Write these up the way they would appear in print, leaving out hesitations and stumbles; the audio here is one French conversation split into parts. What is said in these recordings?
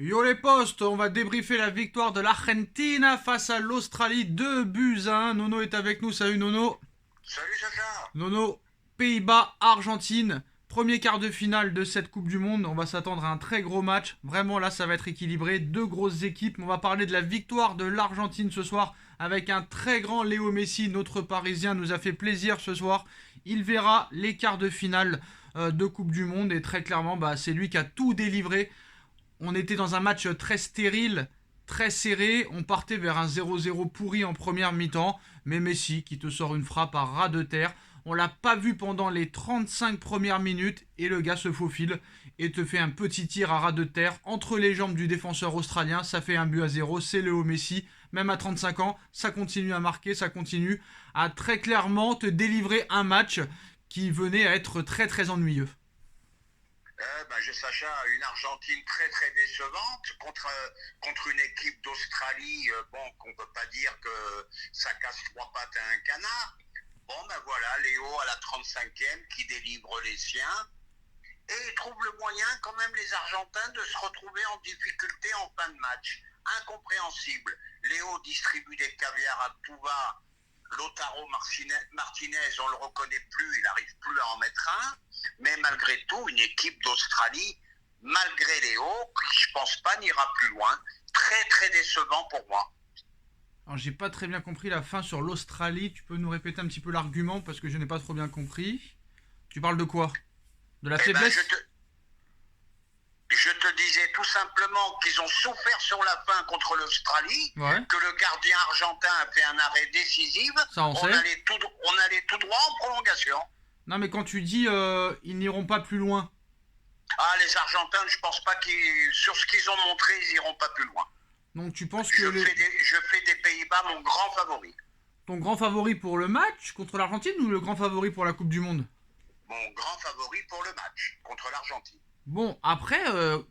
Yo les postes, on va débriefer la victoire de l'Argentine face à l'Australie, 2-1. Nono est avec nous, salut Nono. Salut Sacha. Nono, Pays-Bas, Argentine, premier quart de finale de cette Coupe du Monde. On va s'attendre à un très gros match. Vraiment là, ça va être équilibré. Deux grosses équipes. On va parler de la victoire de l'Argentine ce soir avec un très grand Léo Messi. Notre Parisien nous a fait plaisir ce soir. Il verra les quarts de finale de Coupe du Monde et très clairement, c'est lui qui a tout délivré. On était dans un match très stérile, très serré. On partait vers un 0-0 pourri en première mi-temps. Mais Messi qui te sort une frappe à ras de terre. On l'a pas vu pendant les 35 premières minutes. Et le gars se faufile et te fait un petit tir à ras de terre entre les jambes du défenseur australien. Ça fait 1-0. C'est Léo Messi. Même à 35 ans, ça continue à marquer. Ça continue à très clairement te délivrer un match qui venait à être très très ennuyeux. Sacha, une Argentine très très décevante contre une équipe d'Australie, qu'on peut pas dire que ça casse trois pattes à un canard. Voilà, Léo à la 35e qui délivre les siens et trouve le moyen quand même les Argentins de se retrouver en difficulté en fin de match. Incompréhensible. Léo distribue des caviars à tout va. Lautaro Martinez, on le reconnaît plus, il n'arrive plus à en mettre un. Mais malgré tout, une équipe d'Australie, malgré Léo, qui je pense pas n'ira plus loin, très très décevant pour moi. Alors j'ai pas très bien compris la fin sur l'Australie. Tu peux nous répéter un petit peu l'argument parce que je n'ai pas trop bien compris. Tu parles de quoi? De la faiblesse? Je te disais tout simplement qu'ils ont souffert sur la fin contre l'Australie, Ouais. que le gardien argentin a fait un arrêt décisif. Ça on sait. On allait tout droit en prolongation. Non mais quand tu dis ils n'iront pas plus loin. Ah, les Argentins, je pense pas sur ce qu'ils ont montré, ils iront pas plus loin. Donc tu penses que Je fais des Pays-Bas mon grand favori. ton grand favori pour le match contre l'Argentine ou le grand favori pour la Coupe du Monde? Mon grand favori pour le match contre l'Argentine. Bon, après,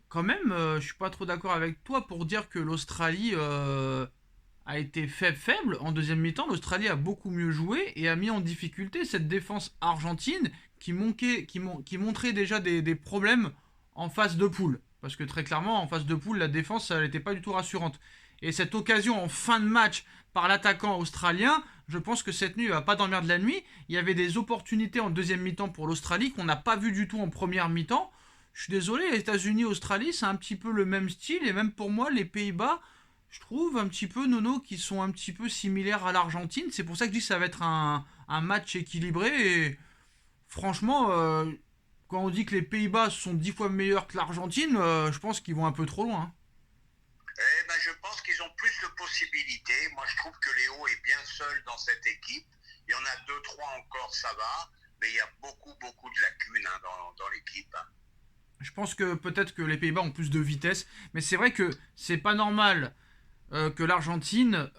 quand même, je suis pas trop d'accord avec toi pour dire que l'Australie a été faible. En deuxième mi-temps, l'Australie a beaucoup mieux joué et a mis en difficulté cette défense argentine qui montrait déjà des problèmes en phase de poule. Parce que très clairement, en phase de poule, la défense, elle n'était pas du tout rassurante. Et cette occasion en fin de match par l'attaquant australien, je pense que cette nuit, il va pas dormir de la nuit. Il y avait des opportunités en deuxième mi-temps pour l'Australie qu'on n'a pas vu du tout en première mi-temps. Je suis désolé, les États-Unis, Australie, c'est un petit peu le même style. Et même pour moi, les Pays-Bas, je trouve un petit peu, Nono, qui sont un petit peu similaires à l'Argentine. C'est pour ça que je dis que ça va être un match équilibré. Et franchement, quand on dit que les Pays-Bas sont 10 fois meilleurs que l'Argentine, je pense qu'ils vont un peu trop loin. Je pense qu'ils ont plus de possibilités. Moi, je trouve que Léo est bien seul dans cette équipe. Il y en a deux, trois encore, ça va. Mais il y a beaucoup, beaucoup de lacunes dans l'équipe. Je pense que peut-être que les Pays-Bas ont plus de vitesse. Mais c'est vrai que c'est pas normal que l'Argentine,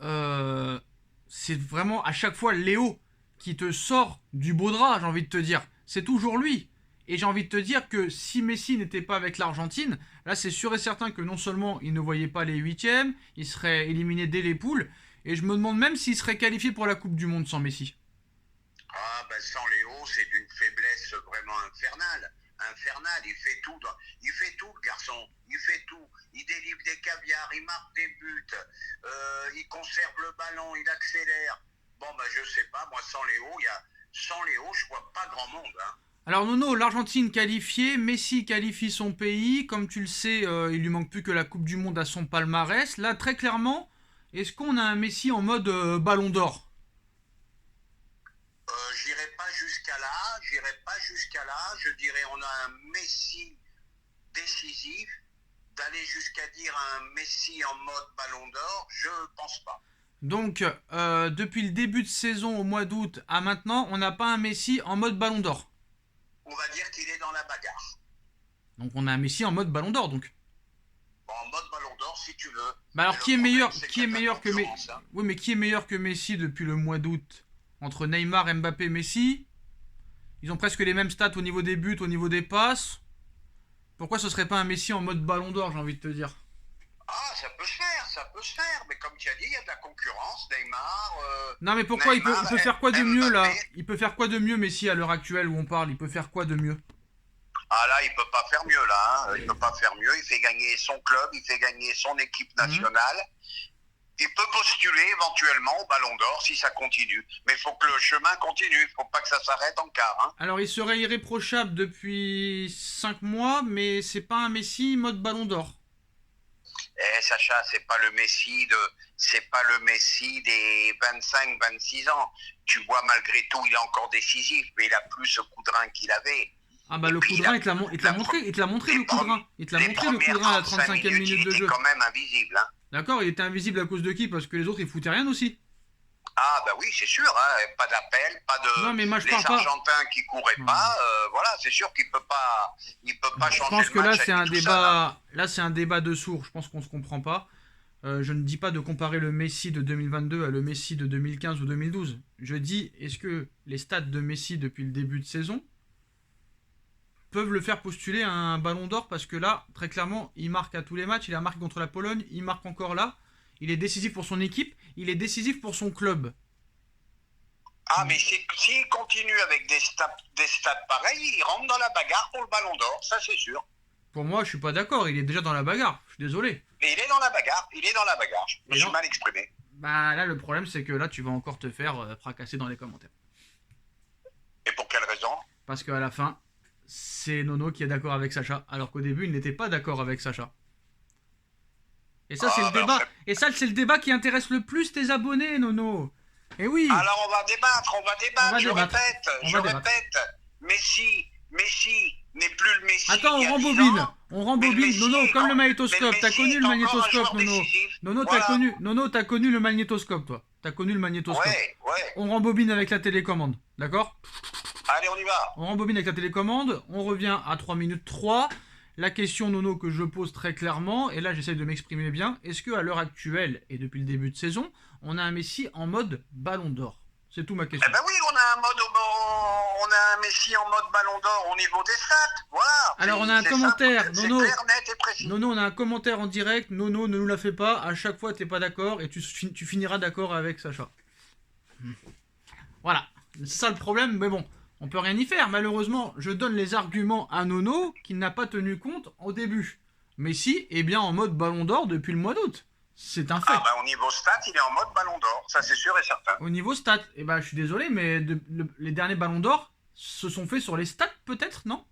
c'est vraiment à chaque fois Léo qui te sort du beau drap, j'ai envie de te dire. C'est toujours lui. Et j'ai envie de te dire que si Messi n'était pas avec l'Argentine, là c'est sûr et certain que non seulement il ne voyait pas les huitièmes, il serait éliminé dès les poules, et je me demande même s'il serait qualifié pour la Coupe du Monde sans Messi. Sans Léo, c'est d'une faiblesse vraiment infernale. Il fait tout, le garçon. Il fait tout. Il délivre des caviars, il marque des buts, il conserve le ballon, il accélère. Je sais pas, moi sans Léo, je vois pas grand monde. Alors Nono, l'Argentine qualifiée, Messi qualifie son pays, comme tu le sais, il lui manque plus que la Coupe du Monde à son palmarès. Là, très clairement, est-ce qu'on a un Messi en mode Ballon d'Or? J'irai pas jusqu'à là. Je dirais on a un Messi décisif. D'aller jusqu'à dire un Messi en mode Ballon d'Or, je pense pas. Donc, depuis le début de saison au mois d'août à maintenant, on n'a pas un Messi en mode Ballon d'Or. On va dire qu'il est dans la bagarre. Donc on a un Messi en mode Ballon d'Or, donc. En mode Ballon d'Or, si tu veux. Alors qui est meilleur que Messi? Oui, mais qui est meilleur que Messi depuis le mois d'août? Entre Neymar, Mbappé, Messi, ils ont presque les mêmes stats au niveau des buts, au niveau des passes. Pourquoi ce serait pas un Messi en mode Ballon d'Or, j'ai envie de te dire? Ça peut se faire. Mais comme tu as dit, il y a de la concurrence. Neymar. Non, mais pourquoi Neymar, il peut faire quoi de mieux là? Mbappé. Il peut faire quoi de mieux Messi à l'heure actuelle où on parle? Il peut faire quoi de mieux? Ah là, il peut pas faire mieux là. Hein. Il peut pas faire mieux. Il fait gagner son club, il fait gagner son équipe nationale. Il peut postuler éventuellement au Ballon d'Or si ça continue. Mais il faut que le chemin continue. Il faut pas que ça s'arrête en quart. Hein. Alors, il serait irréprochable depuis 5 mois, mais c'est pas un Messi mode Ballon d'Or. Sacha, c'est pas le Messi des 25-26 ans. Tu vois, malgré tout, il est encore décisif, mais il a plus ce coup de rein qu'il avait. Ah bah, le coup de rein, il te l'a montré le coup de rein. Il te l'a montré le coup de rein à la 35e minute de jeu. Il était quand même invisible. Hein. D'accord, il était invisible à cause de qui? Parce que les autres, ils foutaient rien aussi. Ah bah oui, c'est sûr, hein. Pas d'appel, pas de... Non, mais moi, je les parle pas. Argentins qui couraient pas, voilà, c'est sûr qu'il peut pas changer. Je pense que là, c'est un débat. Ça, là, c'est un débat de sourds. Je pense qu'on se comprend pas. Je ne dis pas de comparer le Messi de 2022 à le Messi de 2015 ou 2012. Je dis, est-ce que les stats de Messi depuis le début de saison peuvent le faire postuler à un ballon d'or? Parce que là, très clairement, il marque à tous les matchs. Il a marqué contre la Pologne. Il marque encore là. Il est décisif pour son équipe. Il est décisif pour son club. Ah, mais s'il continue avec des stats pareils, il rentre dans la bagarre pour le ballon d'or, ça c'est sûr. Pour moi, je suis pas d'accord. Il est déjà dans la bagarre. Je suis désolé. Mais il est dans la bagarre. Je me suis mal exprimé. Bah là, le problème, c'est que là, tu vas encore te faire fracasser dans les commentaires. Et pour quelle raison? Parce qu'à la fin, c'est Nono qui est d'accord avec Sacha, alors qu'au début, il n'était pas d'accord avec Sacha. Et ça, c'est le débat. Et ça, c'est le débat qui intéresse le plus tes abonnés, Nono. Et oui. Alors on va débattre. Je répète. Messi n'est plus le Messi. Attends, on rembobine. Nono, comme le magnétoscope. T'as connu le magnétoscope, Nono. Nono, t'as connu le magnétoscope, toi. T'as connu le magnétoscope. Ouais. On rembobine avec la télécommande, d'accord? Allez, on y va. On rembobine avec la télécommande. On revient à 3 minutes 3. La question, Nono, que je pose très clairement, et là j'essaie de m'exprimer bien, est-ce qu'à l'heure actuelle, et depuis le début de saison, on a un Messi en mode Ballon d'Or? C'est tout ma question. Eh ben oui, on a un Messi en mode Ballon d'Or au niveau des stats, voilà. Alors on a un commentaire, Nono. C'est clair, net et précis. Nono, on a un commentaire en direct. Nono, ne nous la fais pas. À chaque fois, t'es pas d'accord et tu finiras d'accord avec Sacha. Voilà, c'est ça le problème, mais bon, on peut rien y faire. Malheureusement, je donne les arguments à Nono qui n'a pas tenu compte au début. Messi est bien en mode Ballon d'Or depuis le mois d'août. C'est un fait. Ah bah au niveau stats, il est en mode Ballon d'Or, ça c'est sûr et certain. Au niveau stats, eh ben, je suis désolé, mais les derniers Ballons d'Or se sont faits sur les stats peut-être, non?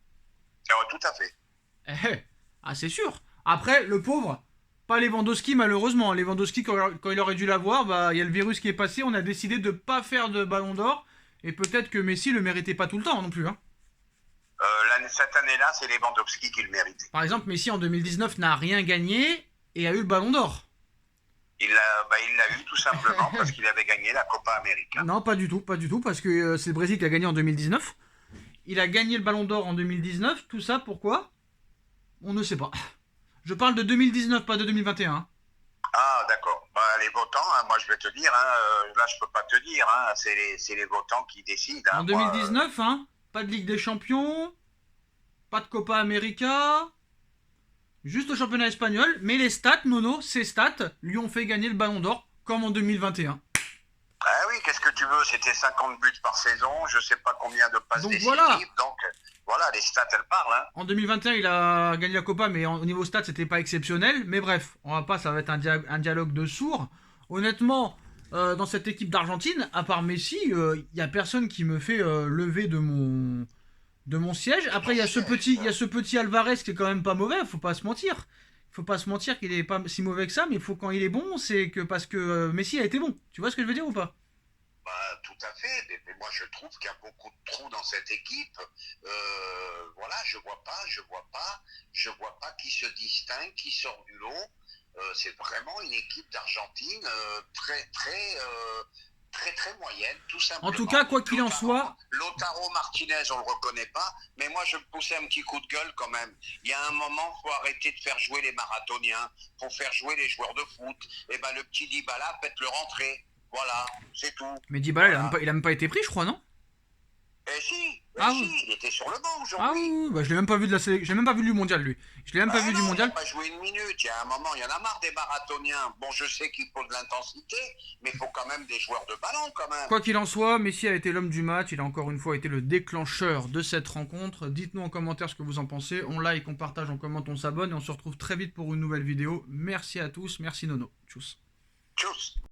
Tout à fait. Ah c'est sûr. Après, le pauvre, pas Lewandowski malheureusement. Lewandowski, quand il aurait dû l'avoir, bah il y a le virus qui est passé, on a décidé de pas faire de Ballon d'Or. Et peut-être que Messi le méritait pas tout le temps non plus. Hein. Cette année-là, c'est Lewandowski qui le méritait. Par exemple, Messi en 2019 n'a rien gagné et a eu le Ballon d'Or. Il l'a eu tout simplement parce qu'il avait gagné la Copa América. Non, pas du tout, parce que c'est le Brésil qui a gagné en 2019. Il a gagné le Ballon d'Or en 2019, tout ça pourquoi? On ne sait pas. Je parle de 2019, pas de 2021. Ah d'accord. Bah, les votants, hein, moi je vais te dire, là je peux pas te dire, c'est les votants qui décident. En 2019, pas de Ligue des Champions, pas de Copa América, juste le championnat espagnol, mais les stats, Nono, ces stats lui ont fait gagner le Ballon d'Or, comme en 2021. Ah oui, qu'est-ce que tu veux? C'était 50 buts par saison, je sais pas combien de passes décisives, voilà. Donc voilà, les stats elles parlent. Hein. En 2021, il a gagné la Copa, mais au niveau stats, c'était pas exceptionnel. Mais bref, ça va être un dialogue de sourds. Honnêtement, dans cette équipe d'Argentine, à part Messi, il y a personne qui me fait lever de mon siège. Après, il y a ce petit Alvarez qui est quand même pas mauvais, faut pas se mentir. Faut pas se mentir qu'il est pas si mauvais que ça, mais quand il est bon, c'est que parce que Messi a été bon. Tu vois ce que je veux dire ou pas? Bah, tout à fait, mais moi je trouve qu'il y a beaucoup de trous dans cette équipe. Voilà, je vois pas qui se distingue, qui sort du lot. C'est vraiment une équipe d'Argentine très moyenne, tout simplement. En tout cas, quoi qu'il en soit... Lautaro Martinez, on le reconnaît pas, mais moi je me poussais un petit coup de gueule quand même. Il y a un moment, faut arrêter de faire jouer les marathoniens, faut faire jouer les joueurs de foot. Et ben le petit Dybala, faites-le rentrer. Voilà, c'est tout. Mais Dybala, il a même pas été pris, je crois, non? Ah si, oui. il était sur le banc Ah aujourd'hui. oui, bah, je l'ai même pas vu de la sélection, j'ai même pas vu du mondial lui. Je l'ai même pas vu du Non, il n'a mondial. pas joué une minute. Il y a un moment, il y en a marre des marathoniens. Bon, je sais qu'il faut de l'intensité, mais il faut quand même des joueurs de ballon, quand même. Quoi qu'il en soit, Messi a été l'homme du match, il a encore une fois été le déclencheur de cette rencontre. Dites-nous en commentaire ce que vous en pensez, on like, on partage, on commente, on s'abonne et on se retrouve très vite pour une nouvelle vidéo. Merci à tous, merci Nono. Tchuss. Tchuss.